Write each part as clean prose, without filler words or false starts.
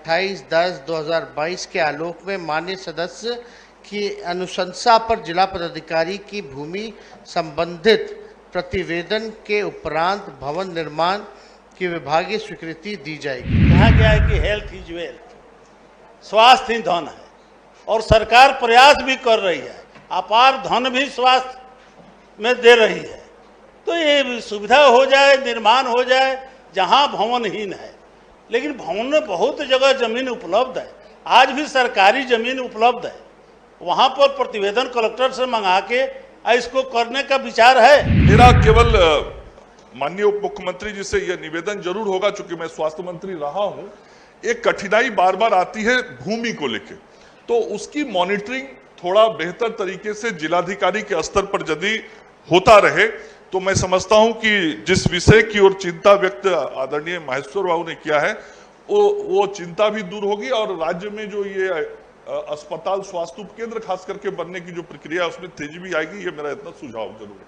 28/10/2022 के आलोक में माननीय सदस्य की अनुशंसा पर जिला पदाधिकारी की भूमि संबंधित प्रतिवेदन के उपरांत भवन निर्माण की विभागीय स्वीकृति दी जाएगी। कहा गया है कि हेल्थ इज वेल्थ, स्वास्थ्य ही धन है और सरकार प्रयास भी कर रही है, अपार धन भी स्वास्थ्य में दे रही है। तो ये सुविधा हो जाए, निर्माण हो जाए जहां भवनहीन है। लेकिन भवन में बहुत जगह जमीन उपलब्ध है, आज भी सरकारी जमीन उपलब्ध है, वहां पर प्रतिवेदन कलेक्टर से मंगा के इसको करने का विचार है। मेरा केवल माननीय उप मुख्यमंत्री जी से यह निवेदन जरूर होगा, चूंकि मैं स्वास्थ्य मंत्री रहा हूं, एक कठिनाई बार बार आती है भूमि को लेकर, तो उसकी मॉनिटरिंग थोड़ा बेहतर तरीके से जिलाधिकारी के स्तर पर यदि होता रहे तो मैं समझता हूं कि जिस विषय की ओर चिंता व्यक्त आदरणीय माहेश्वर बाबू ने किया है वो चिंता भी दूर होगी और राज्य में जो ये अस्पताल स्वास्थ्य उपकेंद्र खास करके बनने की जो प्रक्रिया है उसमें तेजी भी आएगी। ये मेरा इतना सुझाव जरूर है।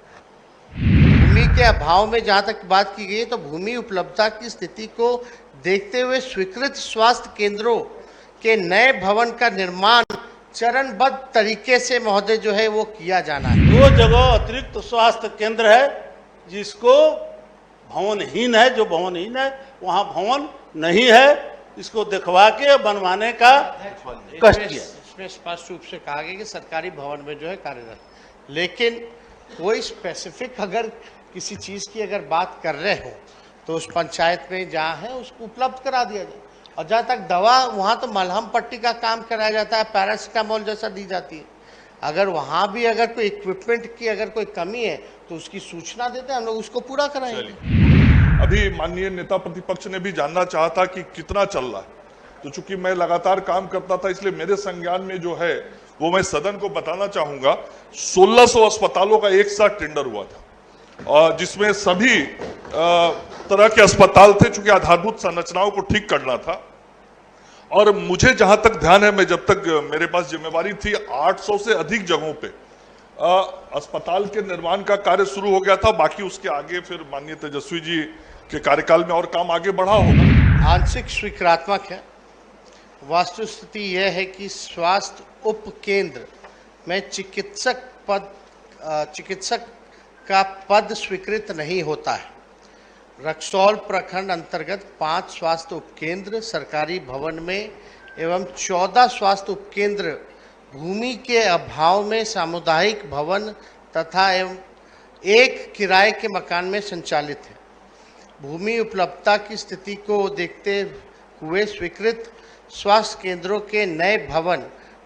भूमि के अभाव में जहां तक बात की गई है तो भूमि उपलब्धता की स्थिति को देखते हुए स्वीकृत स्वास्थ्य केंद्रों के नए भवन का निर्माण चरणबद्ध तरीके से महोदय जो है वो किया जाना है। 2 जगह अतिरिक्त स्वास्थ्य केंद्र है जिसको भवनहीन है, जो भवनहीन है वहां भवन नहीं है, इसको दिखवा के बनवाने का कष्ट किया। इसमें स्पष्ट रूप से कहा गया कि सरकारी भवन में जो है कार्यरत, लेकिन कोई स्पेसिफिक अगर किसी चीज की अगर बात कर रहे हो तो उस पंचायत में जहाँ है उसको उपलब्ध करा दिया जाए। और जहाँ तक दवा, वहाँ तो मलहम पट्टी का काम कराया जाता है, पैरासीटामोल जैसा दी जाती है। अगर वहाँ भी अगर कोई इक्विपमेंट की अगर कोई कमी है तो उसकी सूचना देते हैं, हम लोग उसको पूरा कराएंगे। अभी माननीय नेता प्रतिपक्ष ने भी जानना चाहा था कि कितना चल रहा है, तो चूंकि मैं लगातार काम करता था इसलिए मेरे संज्ञान में जो है वो मैं सदन को बताना चाहूंगा। 1600 अस्पतालों का एक साथ टेंडर हुआ था और जिसमें सभी तरह के अस्पताल थे, चूंकि आधारभूत संरचनाओं को ठीक करना था। और मुझे जहां तक ध्यान है, मैं जब तक मेरे पास जिम्मेवारी थी 800 से अधिक जगहों पे अस्पताल के निर्माण का कार्य शुरू हो गया था। बाकी उसके आगे फिर माननीय तेजस्वी जी के कार्यकाल में और काम आगे बढ़ा होगा। आंशिक स्वीकारात्मक है। वास्तुस्थिति यह है कि स्वास्थ्य उपकेंद्र में चिकित्सक का पद स्वीकृत नहीं होता है। रक्सौल प्रखंड अंतर्गत 5 स्वास्थ्य उपकेंद्र सरकारी भवन में एवं 14 स्वास्थ्य उपकेंद्र भूमि के अभाव में सामुदायिक भवन तथा एवं 1 किराए के मकान में संचालित है। भूमि उपलब्धता की स्थिति को देखते हुए स्वीकृत स्वास्थ्य केंद्रों के नए भवन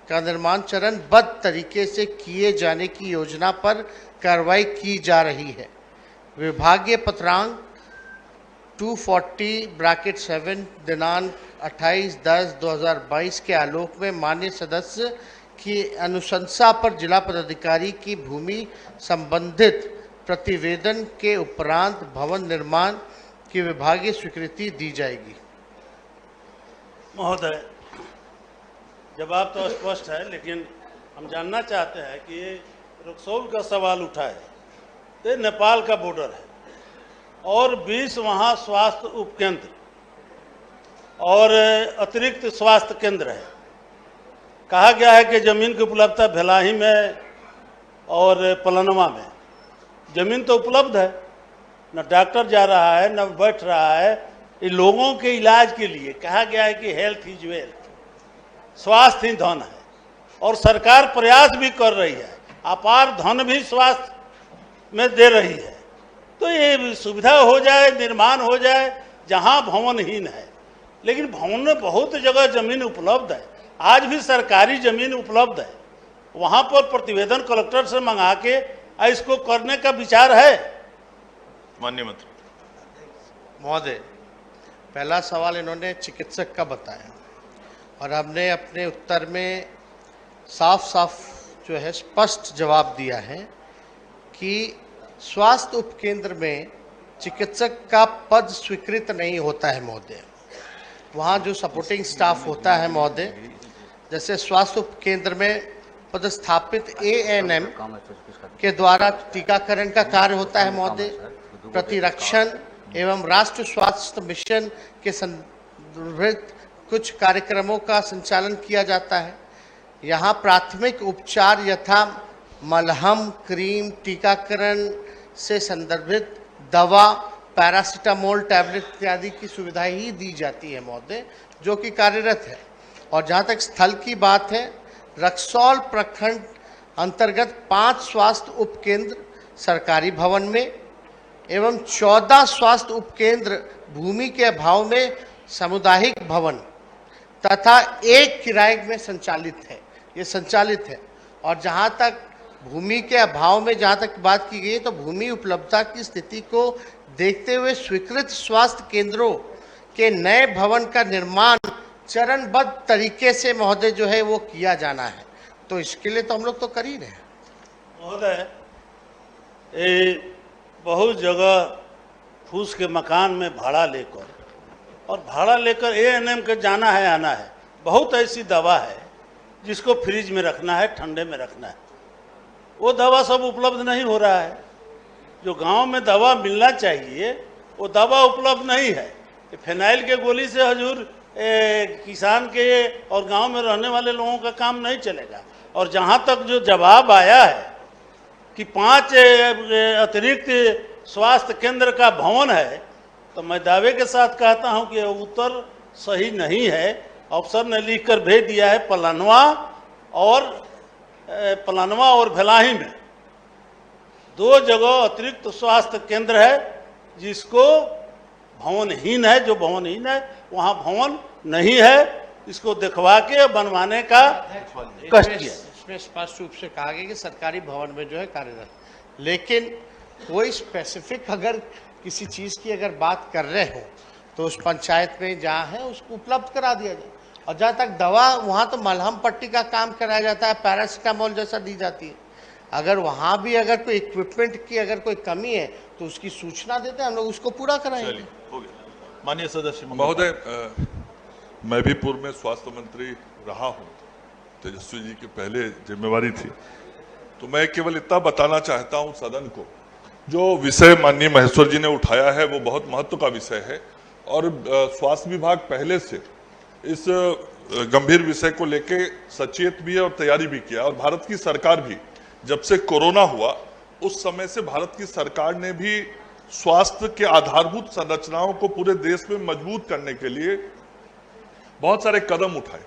का निर्माण चरणबद्ध तरीके से किए जाने की योजना पर कार्रवाई की जा रही है। विभागीय पत्रांक 240/7 दिनांक 28/10/2022 के आलोक में माननीय सदस्य की अनुशंसा पर जिला पदाधिकारी की भूमि संबंधित प्रतिवेदन के उपरांत भवन निर्माण की विभागीय स्वीकृति दी जाएगी। महोदय, जवाब तो स्पष्ट है, लेकिन हम जानना चाहते हैं कि ये रक्सौल का सवाल उठा है तो ये नेपाल का बॉर्डर है और 20 वहाँ स्वास्थ्य उपकेंद्र और अतिरिक्त स्वास्थ्य केंद्र है। कहा गया है कि जमीन की उपलब्धता भेलाही में और पलनवा में जमीन तो उपलब्ध है, न डॉक्टर जा रहा है न बैठ रहा है। ये लोगों के इलाज के लिए कहा गया है कि हेल्थ इज वेल्थ, स्वास्थ्य ही धन है और सरकार प्रयास भी कर रही है, अपार धन भी स्वास्थ्य में दे रही है। तो ये सुविधा हो जाए, निर्माण हो जाए जहां भवनहीन है। लेकिन भवन में बहुत जगह जमीन उपलब्ध है, आज भी सरकारी जमीन उपलब्ध है, वहां पर प्रतिवेदन कलेक्टर से मंगा के इसको करने का विचार है। माननीय मंत्री महोदय, पहला सवाल इन्होंने चिकित्सक का बताया और हमने अपने उत्तर में साफ साफ जो है स्पष्ट जवाब दिया है कि स्वास्थ्य उपकेंद्र में चिकित्सक का पद स्वीकृत नहीं होता है महोदय। वहाँ जो सपोर्टिंग स्टाफ होता है महोदय, जैसे स्वास्थ्य उपकेंद्र में पदस्थापित ANM के द्वारा टीकाकरण का कार्य होता है महोदय, प्रतिरक्षण एवं राष्ट्रीय स्वास्थ्य मिशन के संदर्भित कुछ कार्यक्रमों का संचालन किया जाता है। यहाँ प्राथमिक उपचार यथा मलहम, क्रीम, टीकाकरण से संदर्भित दवा, पैरासीटामोल टैबलेट इत्यादि की सुविधाएं ही दी जाती है महोदय, जो कि कार्यरत है। और जहाँ तक स्थल की बात है, रक्सौल प्रखंड अंतर्गत 5 स्वास्थ्य उपकेंद्र सरकारी भवन में एवं 14 स्वास्थ्य उपकेंद्र भूमि के अभाव में सामुदायिक भवन तथा 1 किराए में संचालित है। और जहाँ तक भूमि के अभाव में जहाँ तक बात की गई है, तो भूमि उपलब्धता की स्थिति को देखते हुए स्वीकृत स्वास्थ्य केंद्रों के नए भवन का निर्माण चरणबद्ध तरीके से महोदय जो है वो किया जाना है। तो इसके लिए तो हम लोग तो कर ही रहे हैं महोदय। ये बहुत जगह फूस के मकान में भाड़ा लेकर एएनएम के जाना है आना है। बहुत ऐसी दवा है जिसको फ्रिज में रखना है, ठंडे में रखना है, वो दवा सब उपलब्ध नहीं हो रहा है। जो गांव में दवा मिलना चाहिए वो दवा उपलब्ध नहीं है। फिनाइल के गोली से हजूर किसान के और गांव में रहने वाले लोगों का काम नहीं चलेगा। और जहां तक जो जवाब आया है कि 5 अतिरिक्त स्वास्थ्य केंद्र का भवन है, तो मैं दावे के साथ कहता हूं कि उत्तर सही नहीं है। अफसर ने लिखकर भेज दिया है पलानवा और भेलाही में 2 जगह अतिरिक्त स्वास्थ्य केंद्र है, जिसको भवनहीन है। जो भवनहीन है वहाँ भवन नहीं है, इसको दिखवा के बनवाने का कष्ट किया। इसमें स्पष्ट रूप से कहा गया कि सरकारी भवन में जो है कार्यरत, लेकिन कोई स्पेसिफिक अगर किसी चीज़ की अगर बात कर रहे हो तो उस पंचायत में जहाँ है उसको उपलब्ध करा दिया जाए। और जहाँ तक दवा, वहाँ तो मलहम पट्टी का काम कराया जाता है, पैरासीटामोल जैसा दी जाती है। अगर वहाँ भी अगर कोई इक्विपमेंट की अगर कोई कमी है तो उसकी सूचना देते हैं, हम लोग उसको पूरा कराएंगे। माननीय सदस्य महोदय, मैं भी पूर्व में स्वास्थ्य मंत्री रहा हूँ, तेजस्वी जी की पहले जिम्मेवारी थी। तो मैं केवल इतना बताना चाहता हूँ सदन को, जो विषय माननीय महेश्वर जी ने उठाया है वो बहुत महत्व का विषय है। और स्वास्थ्य विभाग पहले से इस गंभीर विषय को लेके सचेत भी है और तैयारी भी किया। और भारत की सरकार भी, जब से कोरोना हुआ उस समय से भारत की सरकार ने भी स्वास्थ्य के आधारभूत संरचनाओं को पूरे देश में मजबूत करने के लिए बहुत सारे कदम उठाए।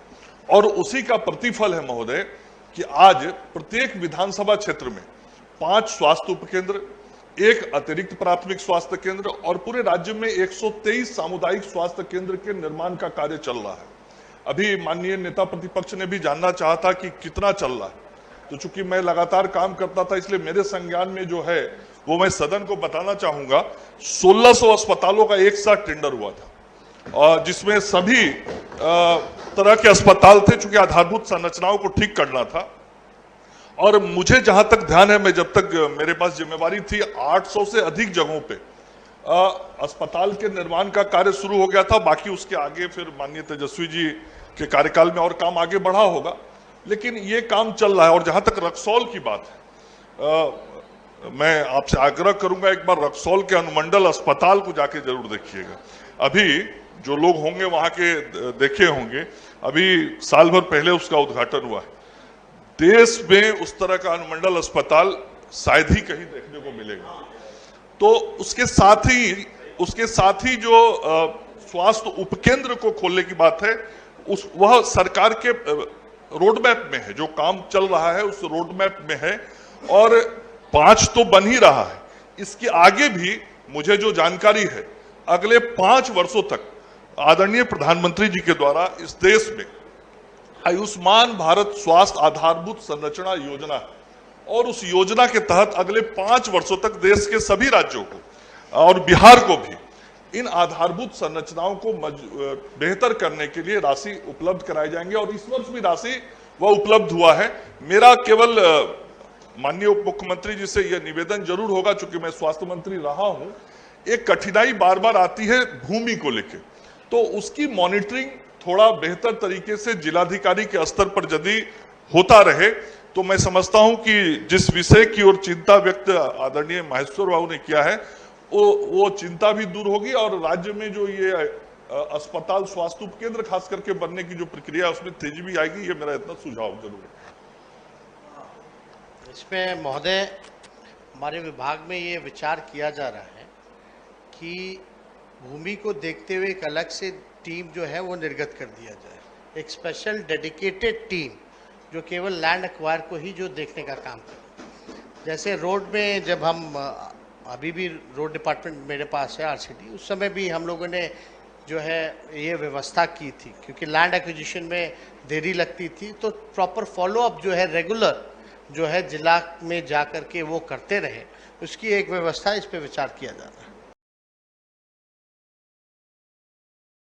और उसी का प्रतिफल है महोदय कि आज प्रत्येक विधानसभा क्षेत्र में 5 स्वास्थ्य उपकेंद्र, 1 अतिरिक्त प्राथमिक स्वास्थ्य केंद्र और पूरे राज्य में 123 सामुदायिक स्वास्थ्य केंद्र के निर्माण का कार्य चल रहा है। अभी माननीय नेता प्रतिपक्ष ने भी जानना चाहा था कि कितना चल रहा है, तो चूंकि मैं लगातार काम करता था इसलिए मेरे संज्ञान में जो है वो मैं सदन को बताना चाहूंगा। 1600 अस्पतालों का एक साथ टेंडर हुआ था, और जिसमें सभी तरह के अस्पताल थे, चूंकि आधारभूत संरचनाओं को ठीक करना था। और मुझे जहां तक ध्यान है, मैं जब तक मेरे पास जिम्मेवारी थी, 800 से अधिक जगहों पे अस्पताल के निर्माण का कार्य शुरू हो गया था। बाकी उसके आगे फिर माननीय तेजस्वी जी के कार्यकाल में और काम आगे बढ़ा होगा, लेकिन ये काम चल रहा है। और जहां तक रक्सौल की बात है, मैं आपसे आग्रह करूंगा एक बार रक्सौल के अनुमंडल अस्पताल को जाके जरूर देखिएगा। अभी जो लोग होंगे वहां के देखे होंगे, अभी साल भर पहले उसका उद्घाटन हुआ है। देश में उस तरह का अनुमंडल अस्पताल शायद ही कहीं देखने को मिलेगा। तो उसके साथ ही जो स्वास्थ्य उपकेंद्र को खोलने की बात है, वह सरकार के रोड मैप में है। जो काम चल रहा है उस रोड मैप में है, और 5 तो बन ही रहा है। इसके आगे भी मुझे जो जानकारी है, अगले 5 वर्षों तक आदरणीय प्रधानमंत्री जी के द्वारा इस देश में आयुष्मान भारत स्वास्थ्य आधारभूत संरचना योजना है, और उस योजना के तहत अगले 5 वर्षों तक देश के सभी राज्यों को और बिहार को भी इन आधारभूत संरचनाओं को बेहतर करने के लिए राशि उपलब्ध कराई जाएंगे। और इस वर्ष भी राशि वह उपलब्ध हुआ है। मेरा केवल माननीय उप मुख्यमंत्री जी से यह निवेदन जरूर होगा, चूंकि मैं स्वास्थ्य मंत्री रहा हूं, एक कठिनाई बार बार आती है भूमि को लेकर, तो उसकी मॉनिटरिंग थोड़ा बेहतर तरीके से जिलाधिकारी के स्तर पर यदि होता रहे तो मैं समझता हूं कि जिस विषय की ओर चिंता व्यक्त आदरणीय महेश्वर बाबू ने किया है वो चिंता भी दूर होगी, और राज्य में जो ये अस्पताल स्वास्थ्य उपकेंद्र खास करके बनने की जो प्रक्रिया है उसमें तेजी भी आएगी, ये मेरा इतना सुझाव जरूर है। इसमें महोदय हमारे विभाग में ये विचार किया जा रहा है कि भूमि को देखते हुए एक अलग से टीम जो है वो निर्गत कर दिया जाए, एक स्पेशल डेडिकेटेड टीम जो केवल लैंड एक्वायर को ही जो देखने का काम करे। जैसे रोड में जब हम अभी भी रोड डिपार्टमेंट मेरे पास है आरसीडी, उस समय भी हम लोगों ने जो है ये व्यवस्था की थी, क्योंकि लैंड एक्विजिशन में देरी लगती थी, तो प्रॉपर फॉलोअप जो है रेगुलर जो है जिला में जा कर के वो करते रहे, उसकी एक व्यवस्था, इस पे विचार किया जा रहा है।